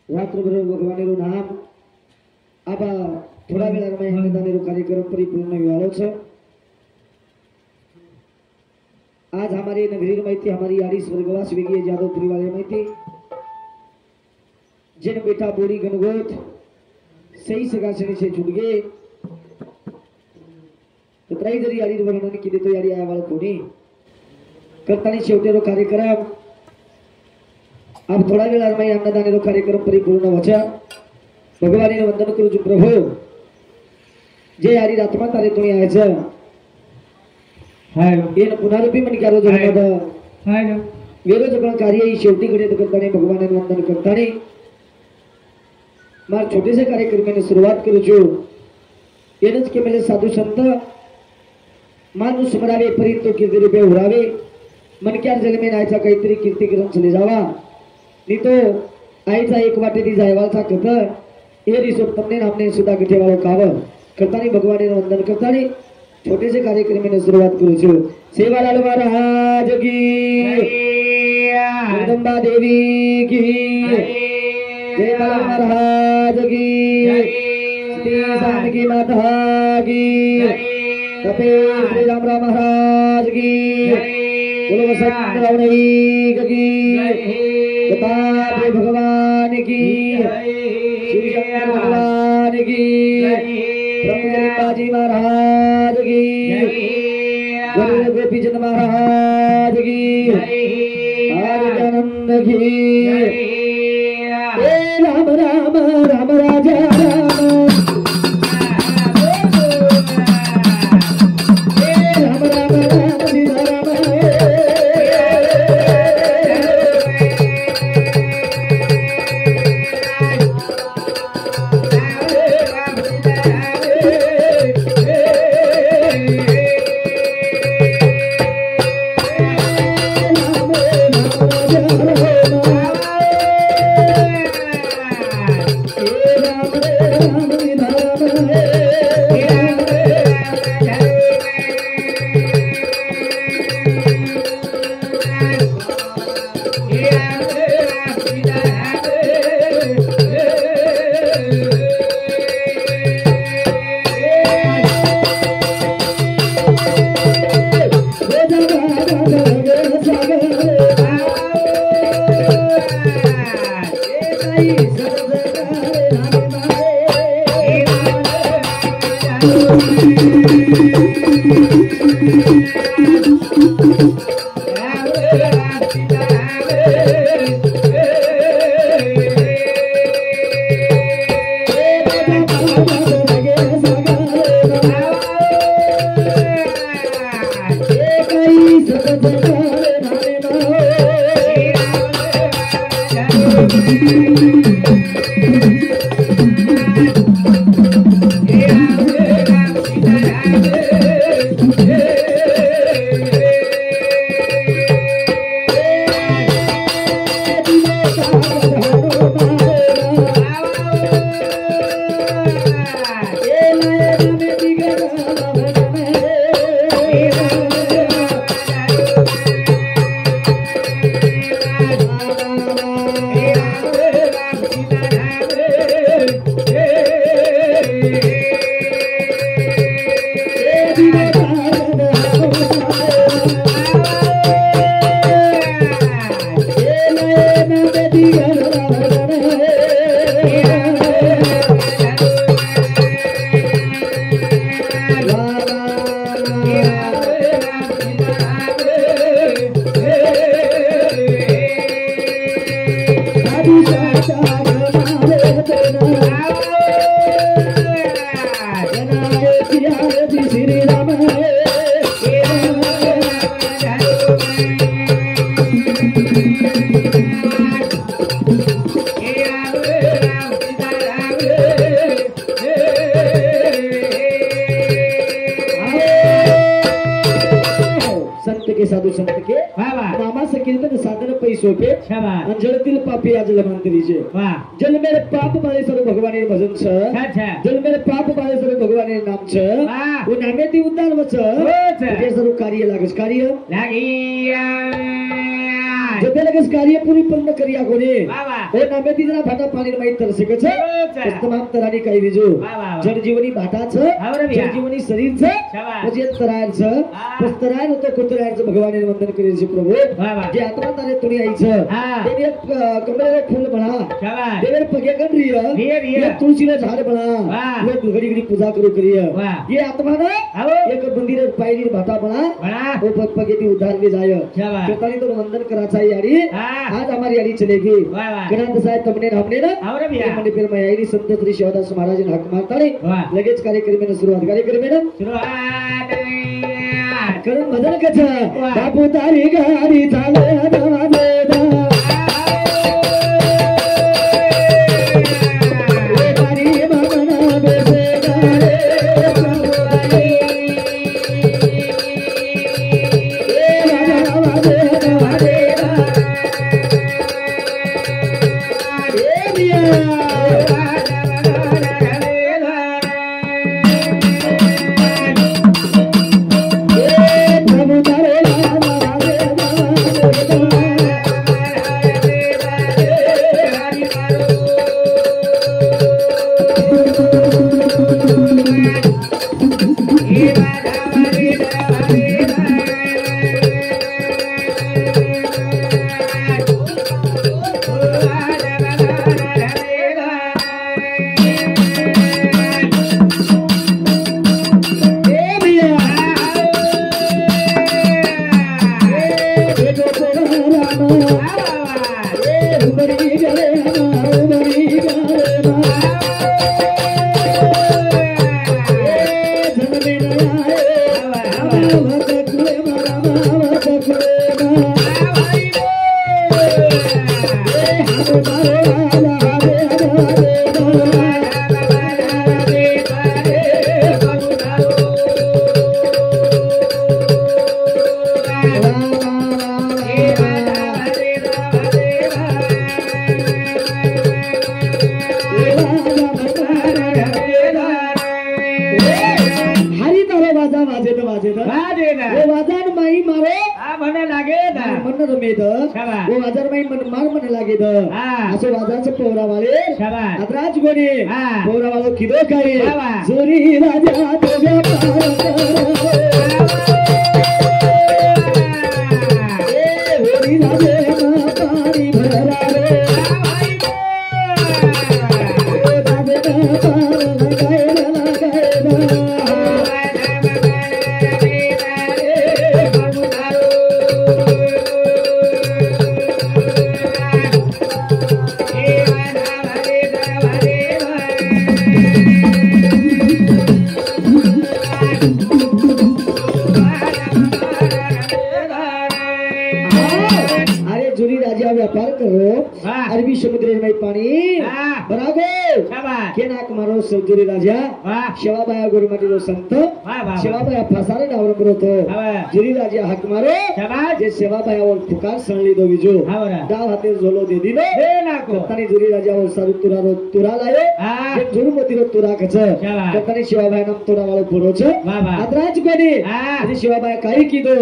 रात्रभर भगवानेरो नाम आबा थोड़ा वेळाમાં अन्नदानेरो कार्यक्रम परिपूर्ण व्हायो છે। आज हमारे नगरी में थी हमारी यारी स्वर्गवास वेगी जादव परिवार में थी जिन बेटा बोरी गणगोत सही सगा से छूट गए तो त्राई जरी यारी वर्णन की तो यारी आया वाला कोणी करतानी शेवटेरो कार्यक्रम अब थोड़ा वेळा में अन्नदानेरो कार्यक्रम परिपूर्ण होचा। भगवानीने वंदन करू छु प्रभु जे यारी रातमा तारे तुम्ही यायचं हाय येन पुनरुपी मन क्यारो जो मद हाय वेरो जगण कार्य ही शेवटी घडे करताने भगवानने वंदन करताने मार छोटे से कार्यक्रमाने सुरुवात करू छु। येनच के मेले साधु संत माणूस मरावे पर्यंत कीर्ती रूपे उरावे मन क्या जन्मे नायचा काहीतरी कीर्ती करून चले जावा नी तो आईचा एक वाटे दी जायवालचा कथ ये रिसोट तमने नामने सुधा गठे वालो काव करतानी भगवानने वंदन करतानी छोटे से कार्यक्रम में शुरुआत करू छु। सेवालाल महाराज की जगदम्बा देवी की सेवालाल महाराज की श्री जानकी माता की कपिल श्री राम महाराज की बोलो वसंत रवनवी की प्रताप भगवान की शिव शंकर भगवान की ब्रह्मजी महाराज की गुरु गोपीचंद महाराज की आनंद की राम राम राम राजा राम राम राम सीता राम साधु संत के मामा से कीर्तन साधन पैसों पे अंजलतील पापी आज लमांतरी छे जल मेरे पाप बाळे सर्व भगवाने भजन छ जल मेरे पाप बाळे सर्व भगवाने नाम छ वो नामे ती उद्धार वच ते सर्व कार्य लागस कार्य लागिया जते लगेच कार्य पूरी पूर्ण करिया कोणी ओ नामे तिजना भाटा पाणी माहित तरसे कछ तमाम तरानी काही रिजो जड जीवनी भाटाचं जड जीवनी शरीरचं म्हणजे तरायचं पुस्तरायन होतं कुतरायचं भगवाने वंदन करेल प्रभु जे आत्मा तारे तुणी आईचं देवे कमरेला फूल बना देवे पगे गंड्रिय ये तुळशीला झाड बना लोक घडी घडी पूजा करू करिय ये आत्मा ना एक मंदिर पायरी भाटा बना वो पग पगे ती उद्धार में जाय केतानी तो वंदन कराचा यारी आज हमारी यारी चलेगी गणांत साहेब तमने हमने ना मंदिर फिर मैं यारी संत श्री शिवदास महाराज ने हक मारता रे लगेच कार्यक्रम में सुरुवात सुरुवात करून भजन कच बापू तारी गाडी चाले जोरी राजा शिवाबाया गुरुमती जो संत शिवाबाया फसारे डावर बरोतो जोरी राजा हक मारो जे शिवाबाया और पुकार सणली दो विजो दाव हाते झोलो दे दिलो कत्तानी जोरी राजा और सारु तुरा लायो जे जुरुमती रो तुरा कच कत्तानी शिवाबाया नाम तुरा वालो पुरो छ अदराज कोनी जे शिवाबाया काही कीदो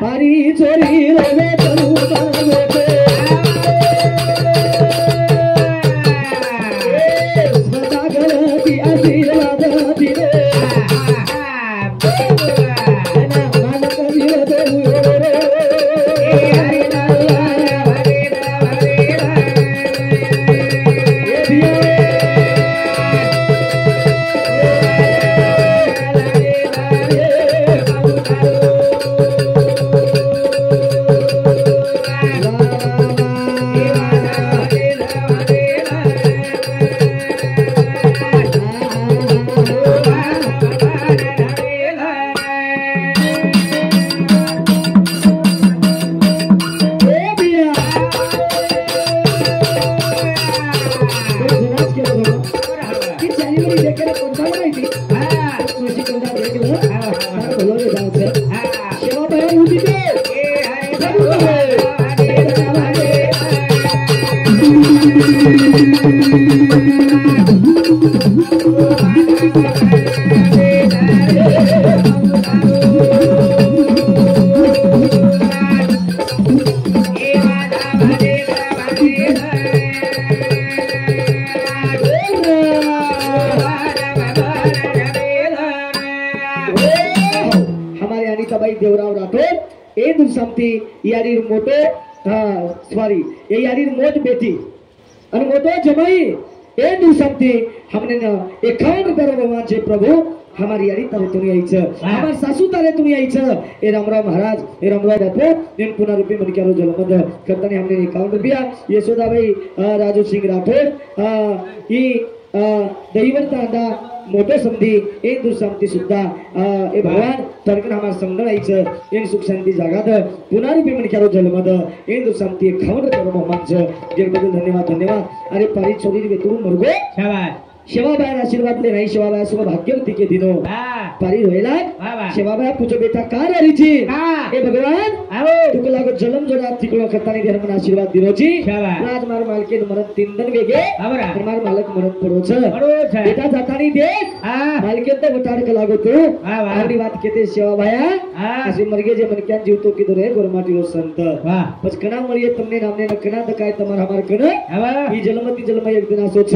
पारी चोरी रे तनु परवे Yeah. हमारे अनिताबाई देवराव राठोड ए दिवसांती यारी मोठे सॉरी ये यारी मोठ बेटी અને મોટો જમાઈ એ દિવસથી हमने न 51 पर भगवान जे प्रभु हमारी यारी तारे तुम्ही यायचं हमार सासू तारे तुम्ही यायचं ए रामराव महाराज ए रामराव बापू दिन पुन्हा रुपये मन केलो जलमद करताना हमने 51 रुपया यशोदाबाई राजू सिंग राठोड ही दैवतांदा मोठे संधी एक दुसंती सुद्धा ए भगवान तर्कन हमार संगण यायचं एक सुख शांती जागात पुन्हा रुपये मन केलो जलमद एक दुसंती 51 पर भगवान जे बदल धन्यवाद अरे पारी छोरी वेतून मरगो शाबाश शिवाबाई आशीर्वाद ले नाही शिवाबाई सुख भाग्यवती के दिनो पारी होयला शिवाबाई पूछो बेटा का रहीची ए भगवान तुक लागो जलम जोडा तिकडो करतानी देर मन आशीर्वाद दिनोची राज मार मालके मरत 3 दिन वेगे मार मालक मरत पडोच बेटा जातानी दे मालके तो वटाड क लागो तू आवडी बात केते शिवाबाया असे मरगे जे मनक्यान जीवतो की दरे गोरमाटी रो संत बस कणा मरिये तमने नामने न कणा दकाय तमार हमार कण ही जलमती जलम एक दिन असो छ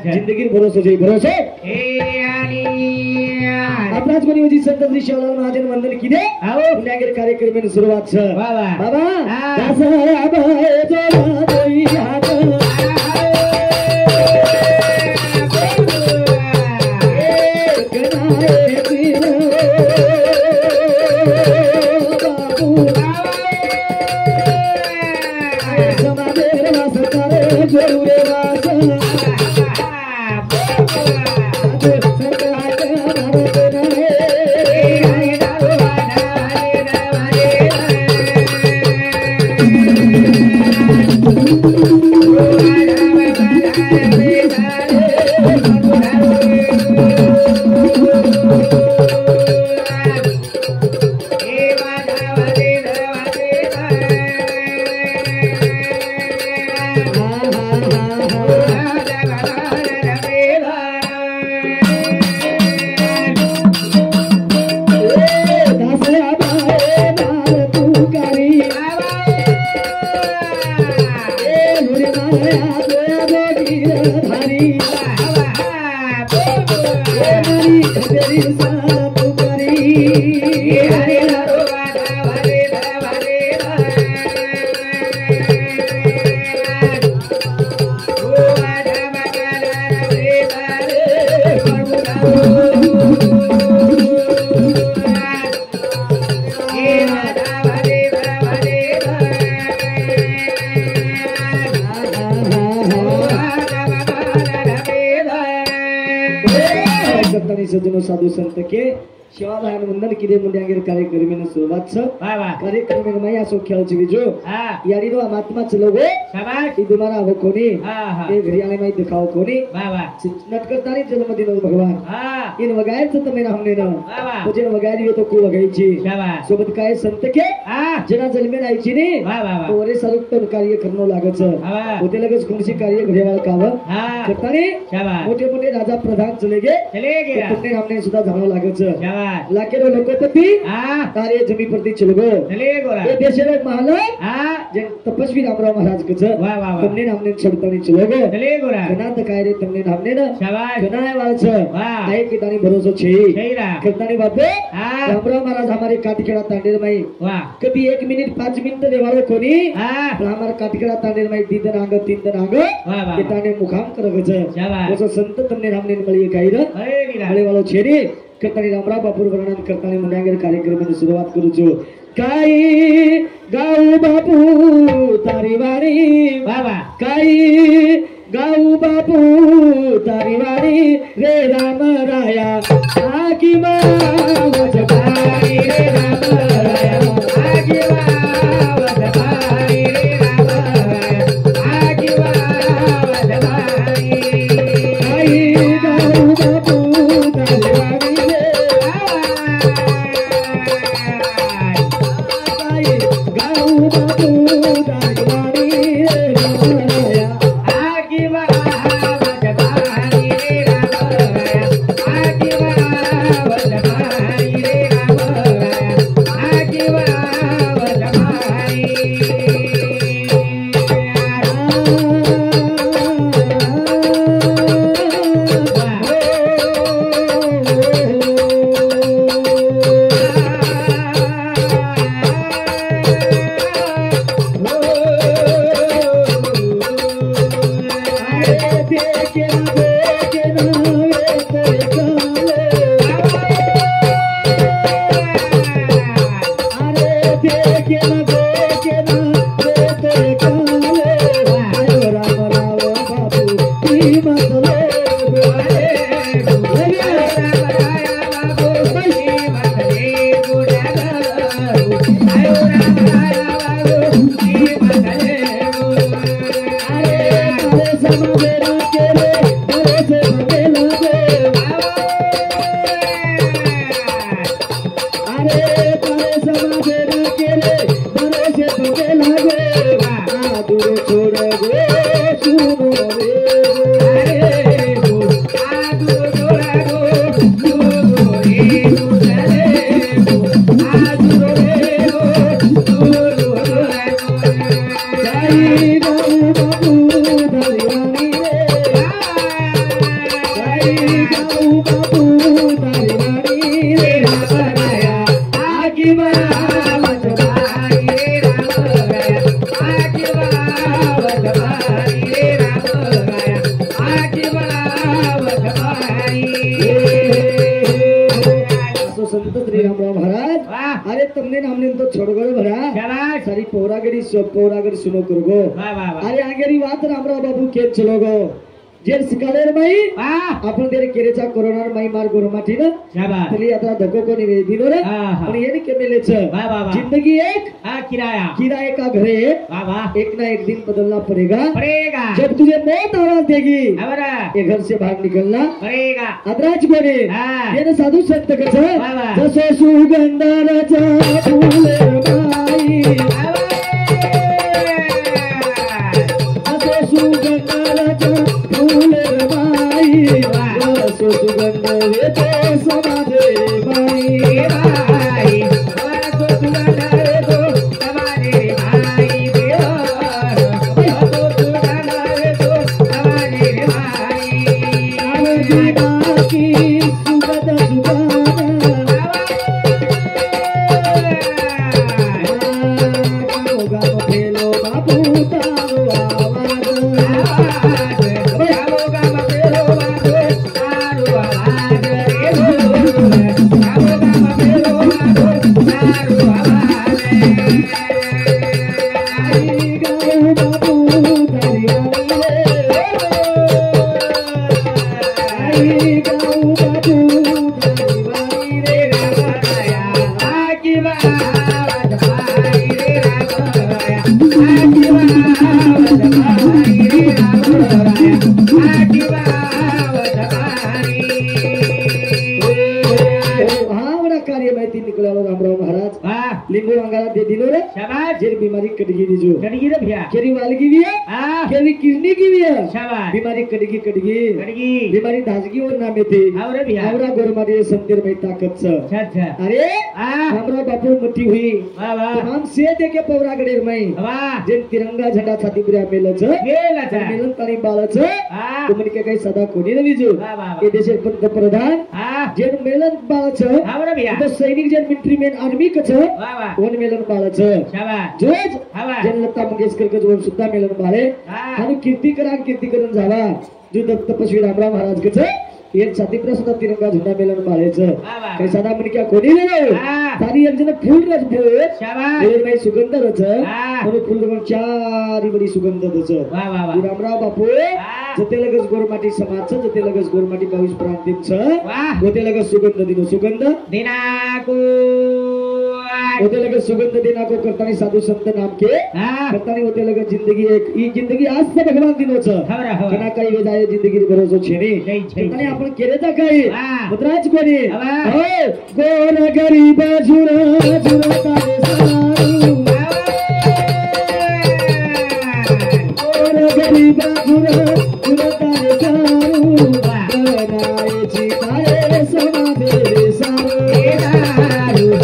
जिंदगी भरोसा जय भरोसा आपलाच कोणी होती संत श्री शिवलाल महाजन वंदन किदे पुण्यागेर कार्यक्रमाने सुरुवात छ बाबा दासा आबाय जोडा दोई हात सज्जनो साधु संत के शिवाबाई वंदन किदे मुंड्यागेर कार्यक्रमाने सुरुवात छ कार्यक्रम में असो खेळची विजो यारी रो महात्मा चलो गो शाबाश ई तुम्हारा हो कोणी ए घरियाले में दिखाओ कोणी नट करतानी जन्म दिनो भगवान इन वगायचं तर मेरा हमने न तुझे वगायली हो तो को वगायची शाबाश सोबत काय संत के जना जन्मे राहायची ने तो रे सर्वोत्तम कार्य करनो लागच होते लगेच कोणची कार्य घरियाल काव करतानी मोठे मोठे राजा प्रधान चले गे तुमने हमने सुद्धा जानो लागच लाकेरो लोकपति कार्य जमी प्रति चलगो ये देशरे महाराज जे तपस्वी रामराव महाराज कच तुमने हमने छडतानी चलगो गणात काय रे तुमने हमने न शाबाश गणाय वाच काय की दानी भरोसा छे करतानी बापे रामराव महाराज हमारे काटखेडा तांडेर माई कभी 1 मिनिट 5 मिनिट देवारो कोणी हमारे काटखेडा तांडेर माई 3 दिन आग 3 दिन आग ते ताने मुखाम करगच शाबाश वो संत तुमने हमने मळी काय रे हळे वालो छेरी करतानी रामराव बापूर वर्णन करतानी मुंड्यागेर कार्यक्रमाने सुरुवात करू छु काई गाऊ बापू तारी वाणी बाबा काई गाऊ बापू तारी वाणी रे राम राया आकी मावत बाई रे राम राया आकी मावत बाई रे राम राया आकी मावत बाई काई गाऊ बापू तारी वाणी Bye. समावेश केले भरोसे बघेला गो अरे तारे समावेश केले भरोसे बघेला गो आदूर छोड़ गो सुनो रे अरे गो आदूर छोड़ गो सुनो रे गो आदूर रे गो सुनो जय बाबू बाबू दरियानी रे जय बाबू बाबू दरियानी रे रामराया आगी बावत भाई रे रामराया आगी बावत भाई रे रामराया आगी बावत भाई असो संत श्री रामराव महाराज अरे तुमने हमने तो छोड़ गए भरा सारी पौरागढ़ी सुनो कर गो अरे आगेरी बात रामराव बाबू के चलो गो जेर सिकालेर माई आपण तेरे केरेचा कोरोनार माई मार गोरमाठी ना तली आता धक्को कोणी रे दिनो रे पण येने के मेले छ जिंदगी एक किराए का घर है एक ना एक दिन बदलना पड़ेगा जब तुझे मौत आवाज देगी ये घर से बाहर निकलना पड़ेगा अदराज कोणी येने साधू संत कस जसो सुगंधाचा फुले माई जसो सुगंधाचा फुले माई जसो सुगंध रे तो समाधे माई भाई जसो सुगंध रे तो समाधे भाई जसो सुगंध रे तो समाधे भाई आवे की सुगंध लिंबू अंगाला दे दिलो रे शाबाश जेरी बीमारी कटगी दीजो कटगी रे भैया केरी वालगी भी है केरी किडनी की भी है शाबाश बीमारी कटगी बीमारी धाजगी और नामे थे आवरे भैया आवरा गोरमारी संतेर में ताकत छ अच्छा अरे हमरा बापू मटी हुई वाह वाह तमाम से देके पौरागढ़ में वाह जेन तिरंगा झंडा छाती पर मेल छ मेलन तारी बाळ छ तुमने के काही सदा कोणी न विजो ये देशे पंतप्रधान जेन मेलन बाळ छ आवरे भैया तो सैनिक जेन मिलिटरी मैन आर्मी क छ वन मेलन बाळ छ शाबाश जोज जेन लता मंगेशकर के जोन सुद्धा मेलन बाळे आणि कीर्तिकरण झाला जो दत्त तपस्वी रामराव महाराज के छ ये छाती पर सुद्धा तिरंगा झंडा मेलन बाळे छ काही सदा मन क्या कोणी न सारी एक जन फूल रच फूल शाबाश ये भाई सुगंध रच आणि फूल रच चारी बडी सुगंध दच वाह वाह वाह रामराव बापू जते लगस गोरमाटी समाज छ जते लगस गोरमाटी 22 प्रांत छ वाह जते लगस सुगंध दिनाको होते लगे सुगंध देना को करतानी साधु संत नाम के करतानी होते लगे जिंदगी एक ई जिंदगी आज से भगवान दिनो छ कना काही वे जाय जिंदगी भरोसो छेनी करतानी आपण केरेता काही मद्राज कोणी हो गोर गरीब झुरा झुरा तारे सारू गोर गरीब झुरा झुरा तारे सारू बनाए जी तारे समाधे सारू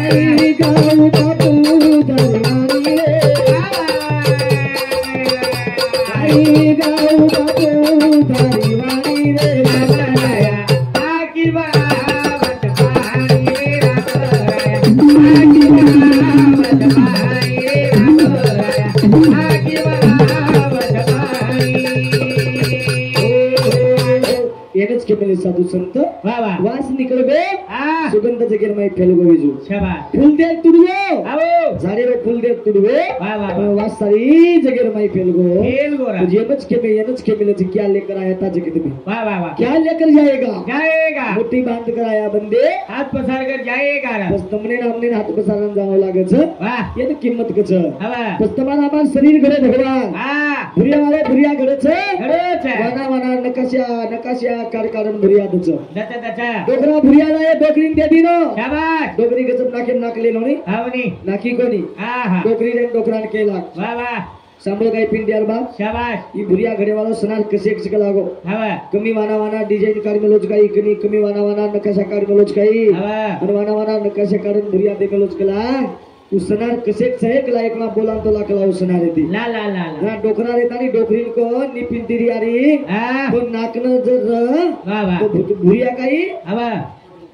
आई गाऊ बापू दरवानी रे आई गाऊ बापू दरवानी रे आकी बाबत पाणी रे आकी बाबत पाणी रे आकी बाबत पाणी एनच के मेरे साधु संत वाह वाह वास निकल बे हाँ सुगंध जगेर माई फैल गो बिजू शाबाश फूल दे तुड़गो आओ झाड़े रो फूल दे तुड़गो वाह वाह वास सारी जगेर माई फैल गो खेल गोरा तुझे एनच के में एनच के मिले क्या लेकर आया था जगत में वाह वाह वाह क्या लेकर जाएगा जाएगा मुट्ठी बांध कर आया बंदे हाथ पसार कर जाएगा रा बस तुमने ना हमने हाथ पसारण जावं लागत वाह ये तो किंमत कच हवा बस तुम्हाला आम्हाला शरीर घडे भगवान हाँ भुरिया वाले भुरिया घडच खरंच आहे वाना वाना नकाशा कारकारण भुरिया दच दचा दचा डोकरा भुरियाला ये डोकरीन दे दिनो शाबाश डोकरी गजब नाके नाकले लोणी हावनी नाकी कोणी हाँ हाँ डोकरी रे डोकरान केला वाह वाह सांभळ काय पिंड्यार बा शाबाश ई भुरिया घडेवाला सनार कसे कसे लागो हवा कमी वाना वाना डिझाइन कार मेलोच काही कनी कमी वाना वाना नकाशा कार मेलोच काही हवा आणि वाना वाना नकाशा काढून भुरिया दे मेलोच कला उसनार कसे सहेक लायक ना बोलान तो लाकला उसनार येते ला ला ला ला ना डोकरा रेतानी डोकरीन को नि पिंटिरी आरी हाँ तो नाकन जर वाह वाह तो भुरिया काही हवा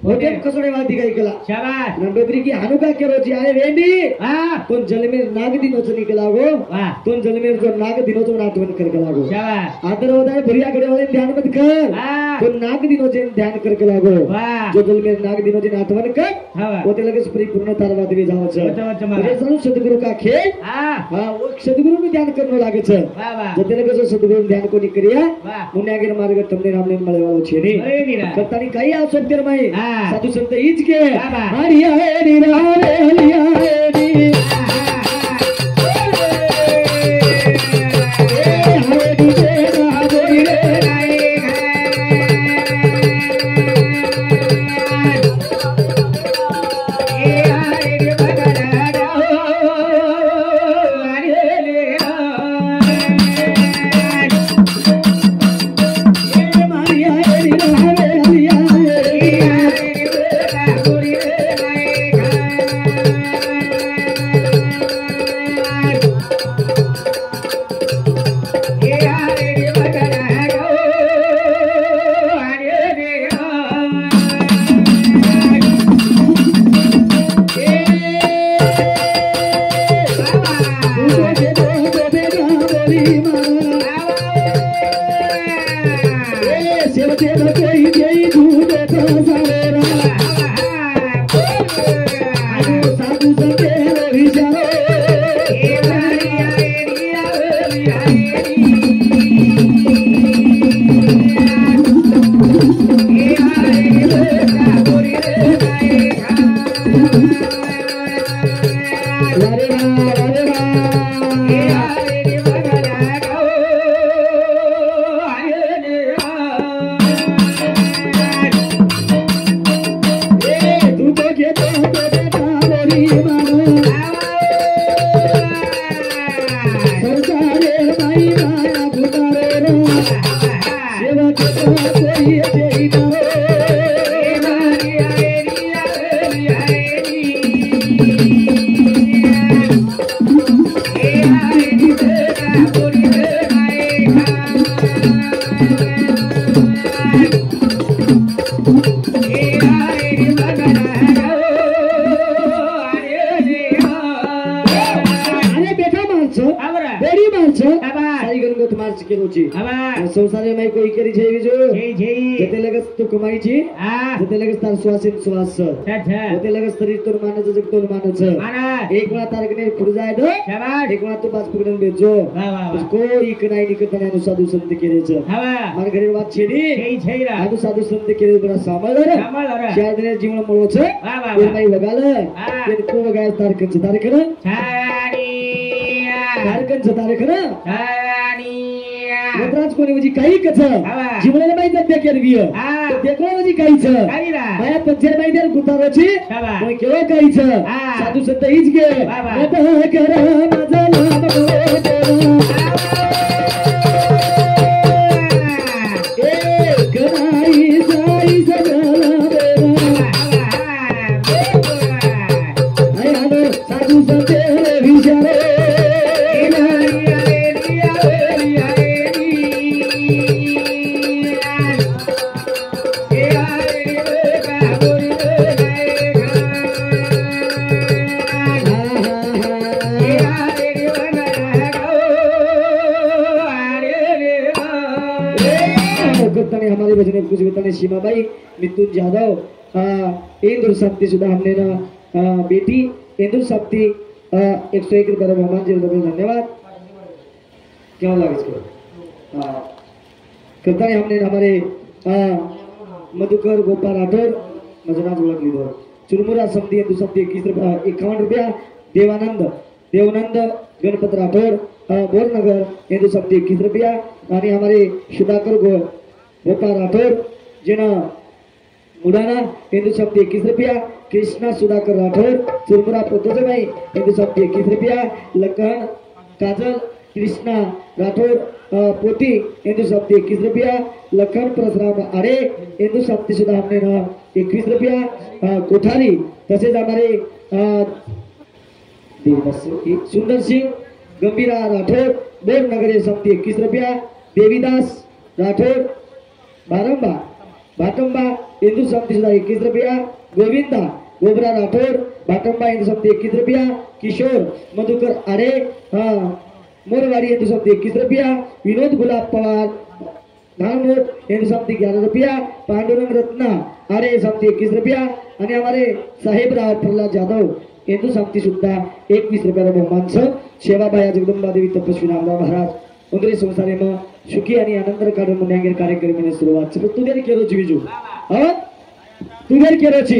होते कसोडे वादी काही केला शाबाश ना डोकरी की हानुका केरोची आहे वेंडी हाँ तो जलमेर नाग दिनोच निकला गो वाह तो जलमेर जो नाग दिनोच आठवण कर केला गो शाबाश आदर होता है भुरिया घडे वाले ध्यान मत कर हाँ तो नाग दिनोचे ध्यान करके लागो वाह जो जलमेर नाग दिनोचे आठवण कर हवा वो ते लगेच परिपूर्ण तारवा देवी जावच वचा वचा मला म्हणजे जाणून सद्गुरु का खेळ हाँ हा वो सद्गुरु ध्यान करणं लागेच वाह वाह जते लगेच सद्गुरु ध्यान कोणी करिया वाह मुन्यागेर मार्ग તમને રામને મળેવાળો છે ને अरे नीरा કરતાની કઈ આવશે તેરમાઈ હા. સાધુ સંત ઈ જ કે બાબા. હરિયા હે નીરા રે લિયા હે ની એ હરે દી જે ના બોલી રે મારિયા હે નીરા રે લિયા હે संसारे में कोई करी छे बीजो जते लगस तो कमाई छी जते लगस तार श्वासिन श्वास जते लगस शरीर तोर मानस जग तोर मानस एक वेळा तार कने खुड जाय दो एक वेळा तो पाच पकडन बेचो कोई कनाई निकत नाही साधू संत केरेच मार घरी बात छेडी साधू साधू संत केरे बरा सांभाळ रे चार दिन जीवन मळो छे ये माई वगाल ये को वगाय तार कंच तार कर तार कंच तार कर मद्राज कोणी म्हणजे काही कच जीवनाला माहिती आहे केरविय देखो म्हणजे काहीच माया पंचर माहिती आहे गुतारोची कोणी केव काहीच साधू संत हीच गे मत कर माझा लाभ ए कनाई साई सगळा कुछ बताने सीमाबाई मिथुन जाधव इंदुर शक्ति सुधा हमने ना बेटी इंदुर शक्ति 101 रुपये मोहम्मद जी धन्यवाद। क्या लगा इसको करता है हमने हमारे मधुकर गोपाल राठौर मजनाज ओळख लीधो चुरमुरा समधी इंदुर शक्ति 51 रुपया देवानंद गणपत राठौर बोरनगर इंदुर शक्ति 21 रुपया आणि हमारे सुधाकर गोपाल राठौर जिना मुडाना इंदुर शक्ति 21 रुपया कृष्णा सुधाकर राठौर चुरमुरा पोतोजबाई इंदुर शक्ति 21 रुपया लखन काजल कृष्णा राठौर पोती इंदुर शक्ति 21 रुपया लखन परशुराम आडे इंदुर शक्ति सुधा हमने ना 21 रुपया कोठारी तसेच हमारे सुंदर सिंह गंभीरा राठौर बोर नगर शक्ति 21 रुपया देवीदास राठौर बाटंबा इंदु शक्ति सुधा 21 रुपया गोविंदा गोबरा राठौर बाटंबा इंदु शक्ति 21 रुपया किशोर मधुकर आडे मोरवाड़ी इंदु शक्ति 21 रुपया विनोद गुलाब पवार धानमोट इंदु शक्ति 11 रुपया पांडुरंग रत्ना आडे शक्ति 21 रुपया आणि हमारे साहेबराव प्रल्हाद जाधव इंदु शक्ति सुद्धा 21 रुपया बहुमान सेवाबाया जगदंबा देवी तपस्वी नामदार महाराज उंदरे संसारे में सुखी आणि आनंद काढून मुन्यांगेर कार्यक्रमाने सुरुवात तुझे केलो छी बीजू तुझे केलो छी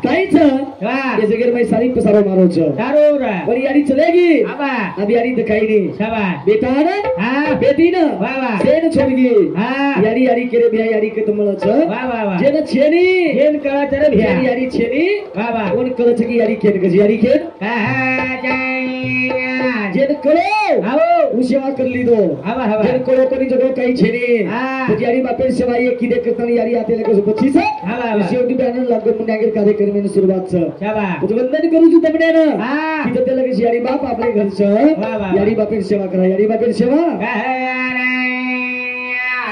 काईच ये जगह में सारी पसारो मारो छ जरूर और यारी चलेगी बाबा अब यारी दिखाई नहीं शाबाश बेटा ना हां बेटी ना बाबा सेन छोड़गी हां यारी केरे बिया यारी के तमळ छ बाबा जेन छेनी जेन कळा तर बिया यारी छेनी बाबा कोण कळ छ की यारी केन गजी यारी केन जेन कळो आओ उ सेवा कर ली दो बाबा बाबा जेन कळो कोनी जगो काही छेनी हां यारी बापे सेवा ये किदे करतानी यारी आते लगे 25 बाबा शेवटी बॅनर लागून मुन्यांगेर कार्यक्रमाने सुरुवात छ शाबाश वंदन करू छु तमने ना हां किदे ते लगे यारी बाप आपले घर छ बाबा यारी बापे सेवा करा यारी बापे सेवा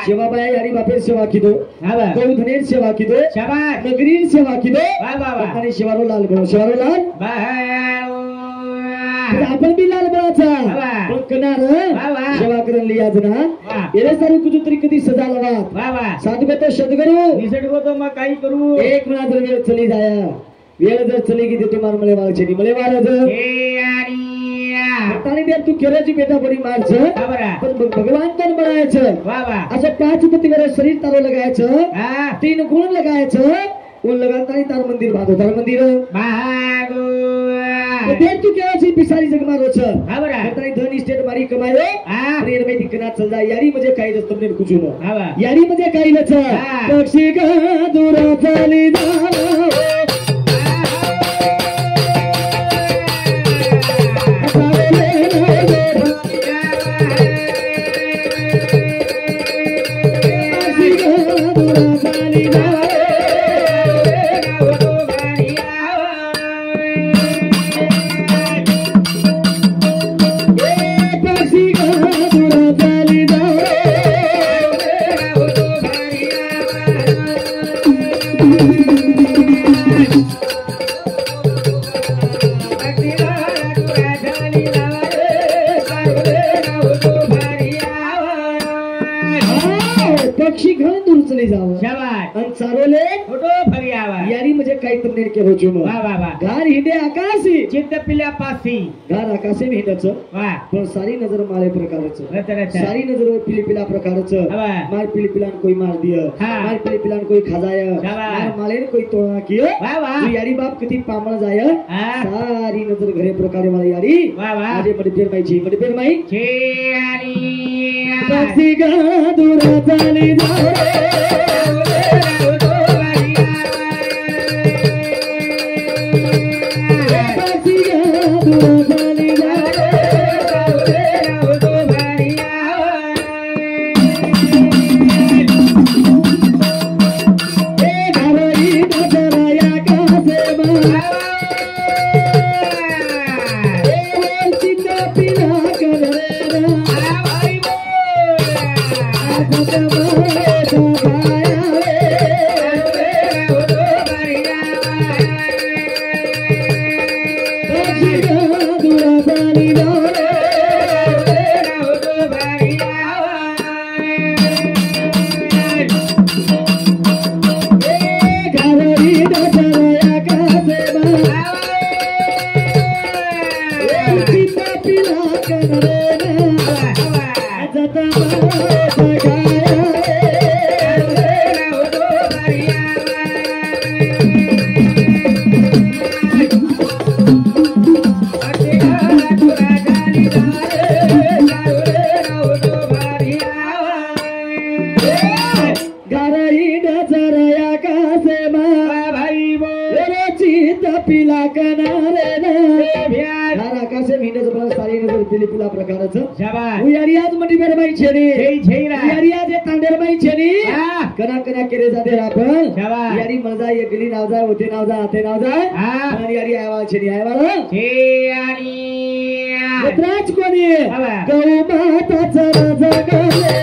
सेवा बाया यारी बापे सेवा किदो बाबा गौधनेर सेवा किदो शाबाश नगरीर सेवा किदो बाबा आणि शिवारो लाल बनो शिवारो लाल बाबा आपण बी लाल बळाचा बाबा. पण कनार बाबा. सेवा करन लिया जना वा. येरे सारू कुछ तरी कधी सजा लवा बाबा साधु तो सदगुरु निसर्ग तो मग काही करू एक मना जर वेळ चली जाया वेळ जर चली की तुम्हार मले वाळ छेनी मले वाळ ज हे आणि ताणी देर तू केराची बेटा बडी मार छ बाबा पण भगवान तन बनायचं बाबा अच्छा 5 पति मेरे शरीर तारो लगायचं हां 3 गुण लगायचं उन लगातानी तार मंदिर बांधो तार मंदिर बागो तो देर तू केराची पिसारी जगमा रोच बाबा ताणी धन इस्टेट मारी कमायो हां आणि एरमे दिकना चल जा यारी म्हणजे काही नसतं तुमने कुचू न बाबा यारी म्हणजे काही नच हा. पक्षी का दूर चाली जा पक्षी घन दूर चली जाव शाबाश आणि चारोले फोटो फरी आवा यारी म्हणजे काही तुमने के रोजू म वा वा वा गार हिंडे आकाशी चित्त पिल्या पासी गार आकाशे हिंडच वा पण सारी नजर माळे प्रकारच रचरचा सारी नजर पिलिपिला प्रकारच हवा. मार पिलिपिलान कोई मार दिय हा. मार पिलिपिलान कोई खाजाय शाबाश. मार मालेन कोई तोळा किय वा वा तू यारी बाप किती पामळ जाय हा. सारी नजर घरे प्रकारे मला यारी वा वा माझे मडपेर माई छे आणि पक्षी गा दूर चाली जा पक्षी गा दूर चाली जा ए घरई दसराया कासे मा ए चित्ता पिला कररेरा पक्षी गा दूर पिला कनारे भ्याल आकाशे भिंडच बस सारी नजर पिली पिला प्रकारचं शाबास उयारियाज मंडी बेरबाई छेनी जय झैरा उयारियाज तांडेरबाई छेनी हा कना कना केरे जाते रापण शाबास यारी मजा ये गली नाव जाय होते नाव जाय आते नाव जाय हा आणि यारी आयवाळ छेनी आयवाळ छे आणि मित्राच कोणी शाबास गौ माताचा राजा गलेला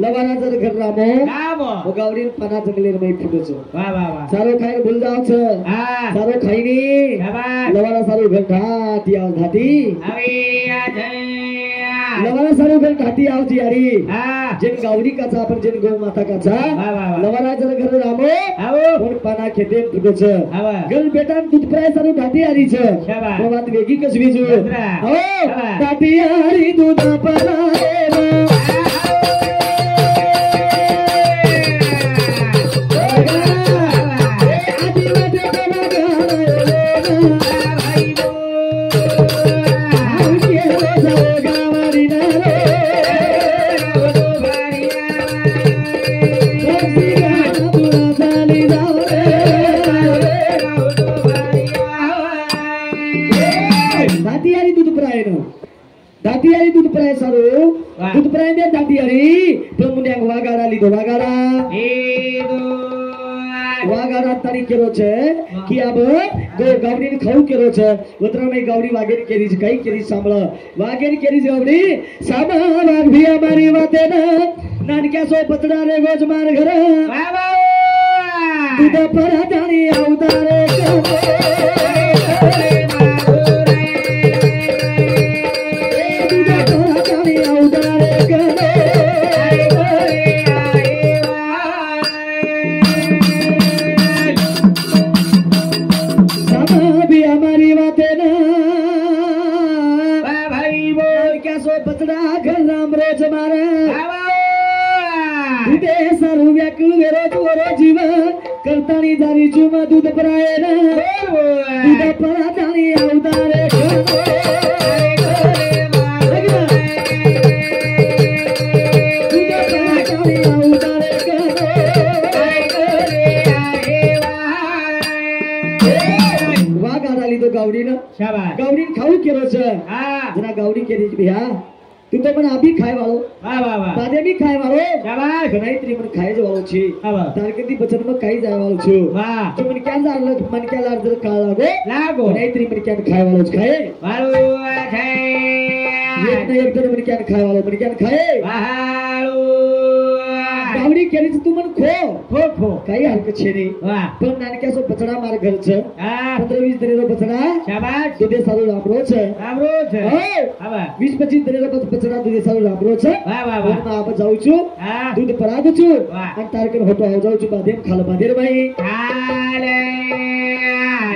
लवाना जर घर रामो गावडी पाना जंगलेर मै फुटोचो वा वा वा सारो खाय भूल जाओ हा सारो खाईनी शाबास लवाना सारो घर ढाती आव धाती अरे लवाना सारो घर ढाती आव ती यारी हा जेन गावडी काचा आपण जेन गौ माता काचा वा वा वा लवाना जर घर रामो आओ कोण पाना खेते फुटोचो आवा गल बेटा दूध प्राय सारो ढाती आरी छ शाबास बात वेगी कसवी जो जत्रा. हो शाबास. ढाती आरी दूध परा दातियारी दूध प्राय सारो वाह. दूध प्राय दे दातियारी तो मुने वागाडा लीधो वागाडा वागाडा तारी केरो छे कि अब गो गावडी ने खाऊ केरो छे वत्रा में गावडी वागेन केरी छ कई केरी सांभळ वागेन केरी गावडी सामा वाग भी हमारी वाते ना नानक्या सो पतडा रे गोज मार घर वा वा दूध परा जानी अवतारे करतानी जारी जुमा दूध पराये ना दूध परा जानी अवतारे गावडी ना शाबास गावडी खाऊ केरो छ हा जना गावडी केरी बिया तू तो मन अभी खाय वालो वा वा वा बादे भी खाय वालो शाबास घणाई तरी मन खाय जो वालो छी आवा तारकती बचन में खाई जाय वालो छु वा तो मन क्या जान मन क्या लार जर का लागो लागो घणाई तरी मन क्या खाय वालो खाए वालो छे एक ना एक दिन मन क्या खाय वालो मन क्या खाए वालो गावडी केरी तू मन खो खो खो काही हलक छेनी वा पण नानक्या सो बचडा मार घर छ हा 15-20 दिनेरो बचडा शाबास दुधे सारो रामरो छ राम्रो छ हो आवा 20-25 दिनेरो बचडा दुधे सारो रामरो छ वा वा वा पण आप जाऊ छु हा दूध परादु छु वा. आणि तारकन होतो आव जाऊ छु बादेम खाल बादेर बाई आले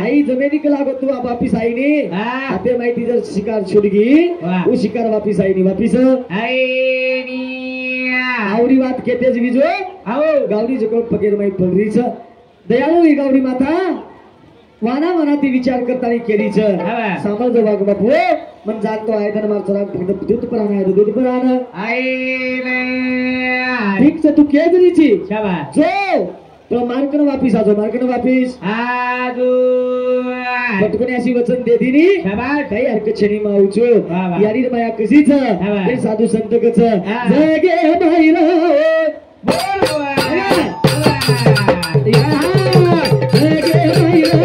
आई जमेनी के लागो तू अब वापिस आई नी हा आते माहिती जर शिकार छुडगी वा. वो शिकार वापिस आई नी वापिस आईनी आवरी बात केते ज बिजो आओ गावडी जको पगेर माई पगरी छ दयाळु ही गावडी माता वाना मनाती विचार करतानी केली छ हा. सांभाळ जो वाग बापू मन जातो आहे तर मार चला दूध पराना आहे दूध पराना आईले ठीक छ तू केजरीची शाबास जो तो मार्कन वापिस आजो मार्कन वापिस आजू पटकन अशी वचन दे दिनी शाबास काही हरकत छेनी माऊचो वा वा. यारी माया कशी छ वा. हे साधू संत कच हा. जगे बाईरा बोल जगे बाईरा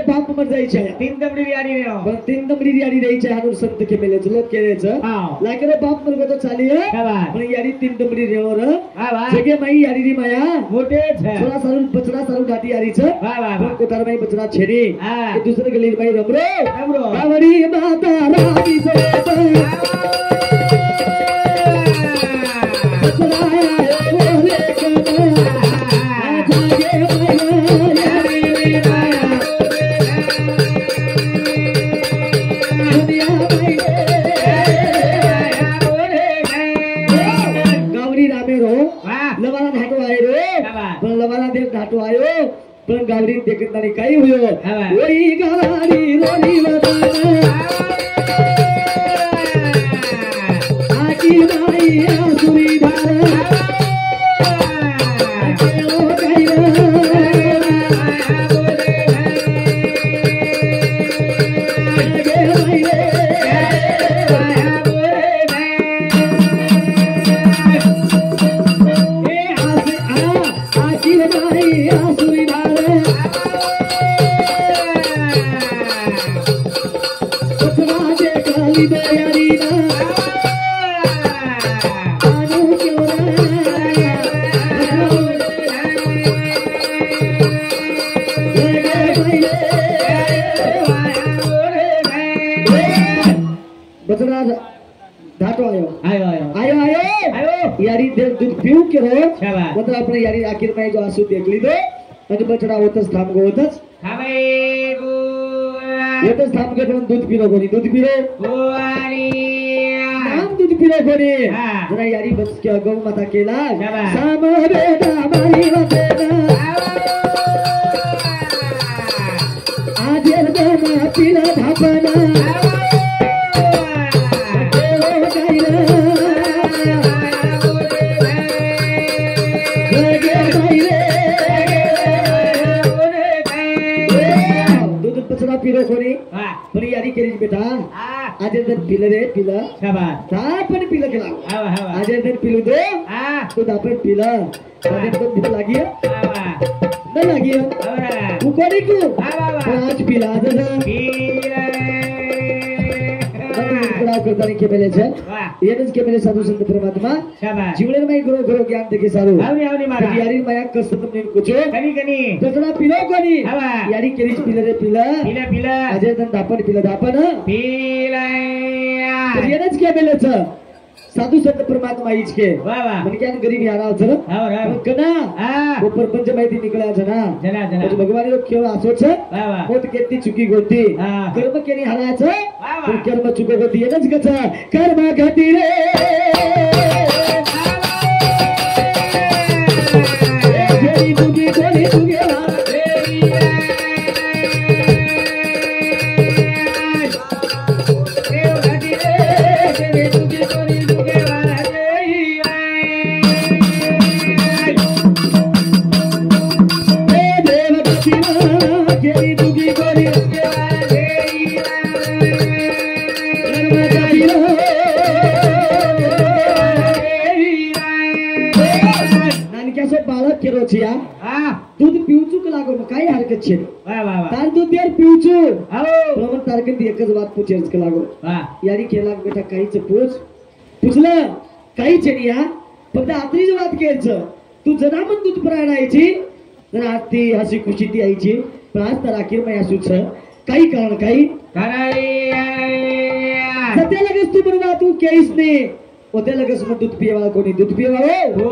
लागले बाप मर जायचे तीन दमडी यारी रे पण तीन दमडी यारी द्यायचे हाणून संत के मेले लोक केलेचं हाव लागले बाप मर गो चाली बाबा पण यारी तीन दमडी रेवर बाबा जगे माई यारी री माया मोठे छे थोड़ा सारून बचरा सारून घाटी यारीच बाबा पण कोतार माई बचरा छेडी हा दुसरे गली माई रमरो रमरो कावडी माता रानी सोबत पण गावडी देखत नाही काही होयो ओई गावाडी रोली वदना आकी माई आसुरी धारा केलो कायरा धाटो आयो आयो आयो आयो आयो आयो यारी दूध पिऊ के रो शाबाश मतलब अपने यारी आखिर में जो आंसू देख ली दो आणि बचडा होतच थांब गो होतच थांबे गो होतच थांब गो पण दूध पिलो कोणी दूध पिलो गोवारी नाम दूध पिलो कोणी हा. जरा यारी बस के गौ माता केला शाबाश. साम बेटा मारी वसेना आजेर गो पिला धापना पिलो कोणी पण यारी केली बेटा आज जर पिलं रे पिलं पण पिलं केला आज जर पिलू दे तो आपण पिलं पण भूक लागी न लागी तू कोणी तू आज पिला करताना केमेले છે એને જ કેમેલે સાધુ સંત પરમાત્મા જીવન માં ગુરુ ગુરુ જ્ઞાન દેખે સારું આવની આવની મારા યારી માયા કસ તમને પૂછો કની કની દસડા પીલો કોની આવા યારી કેરી પીલે રે પીલા પીલા પીલા આજે તન દાપણ પીલા દાપણ પીલા એને જ કેમેલે છે साधू संत परमात्मा ईच के वाह वाह मन क्या गरीब यार आओ चलो हां हां कना हां वो परपंच माहिती निकला जना जना जना तो भगवान रो केव आसो छे वाह वाह मोत केती चुकी गोती हां कर्म केनी हरायचं वाह वाह कर्म चुको गोती येनच गचा कर्म गती रे जेरी तुगी कोणी तुगे दूध पिऊचू का लागो काय हरकत छे वाह वाह वाह तार दूध यार पिऊचू आओ प्रमाण तारकन एकच बात पूछेच का लागो वाह यारी केला बेटा काहीच पूछलं काहीच नाही हा फक्त आतरीच बात केलचं तू जना पण दूध प्राणायची जर आज ती हसी खुशी ती आईची पण आज तर आखिर मै असूच काही कारण काही सध्या लगेच तू बरोबर तू केलीस नाही होते लगेच मग दूध पिवा कोणी दूध पिवा हो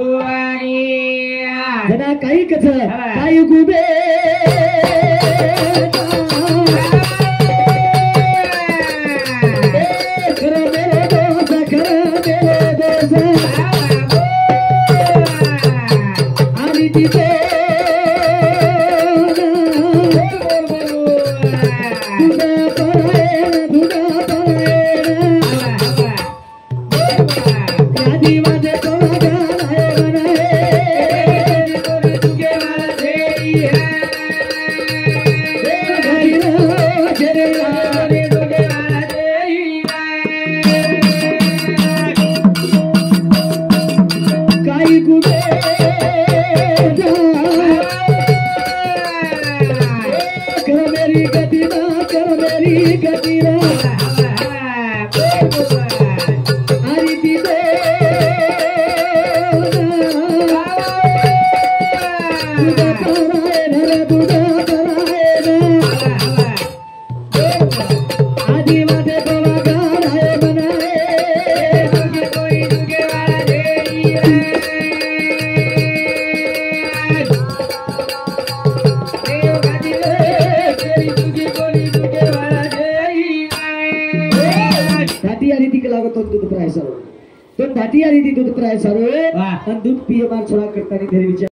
जना काही कच काही गुबे आणि तिथे मेरी बिना कर मेरी गतिरा हरी दीदे दुधा कराए रे दुधा कराए रे आदि वादे गोवा गाए बनाए दुगे कोई दुगे वाला देई देव गादी तेरी दुगे कोई दुगे वाला देई धाटी आली ती लागत दूध प्राय सर्व पण धाटी आली ती दूध प्राय सर्व वाह. आणि दूध पिये माणसाला करताना घरी विचार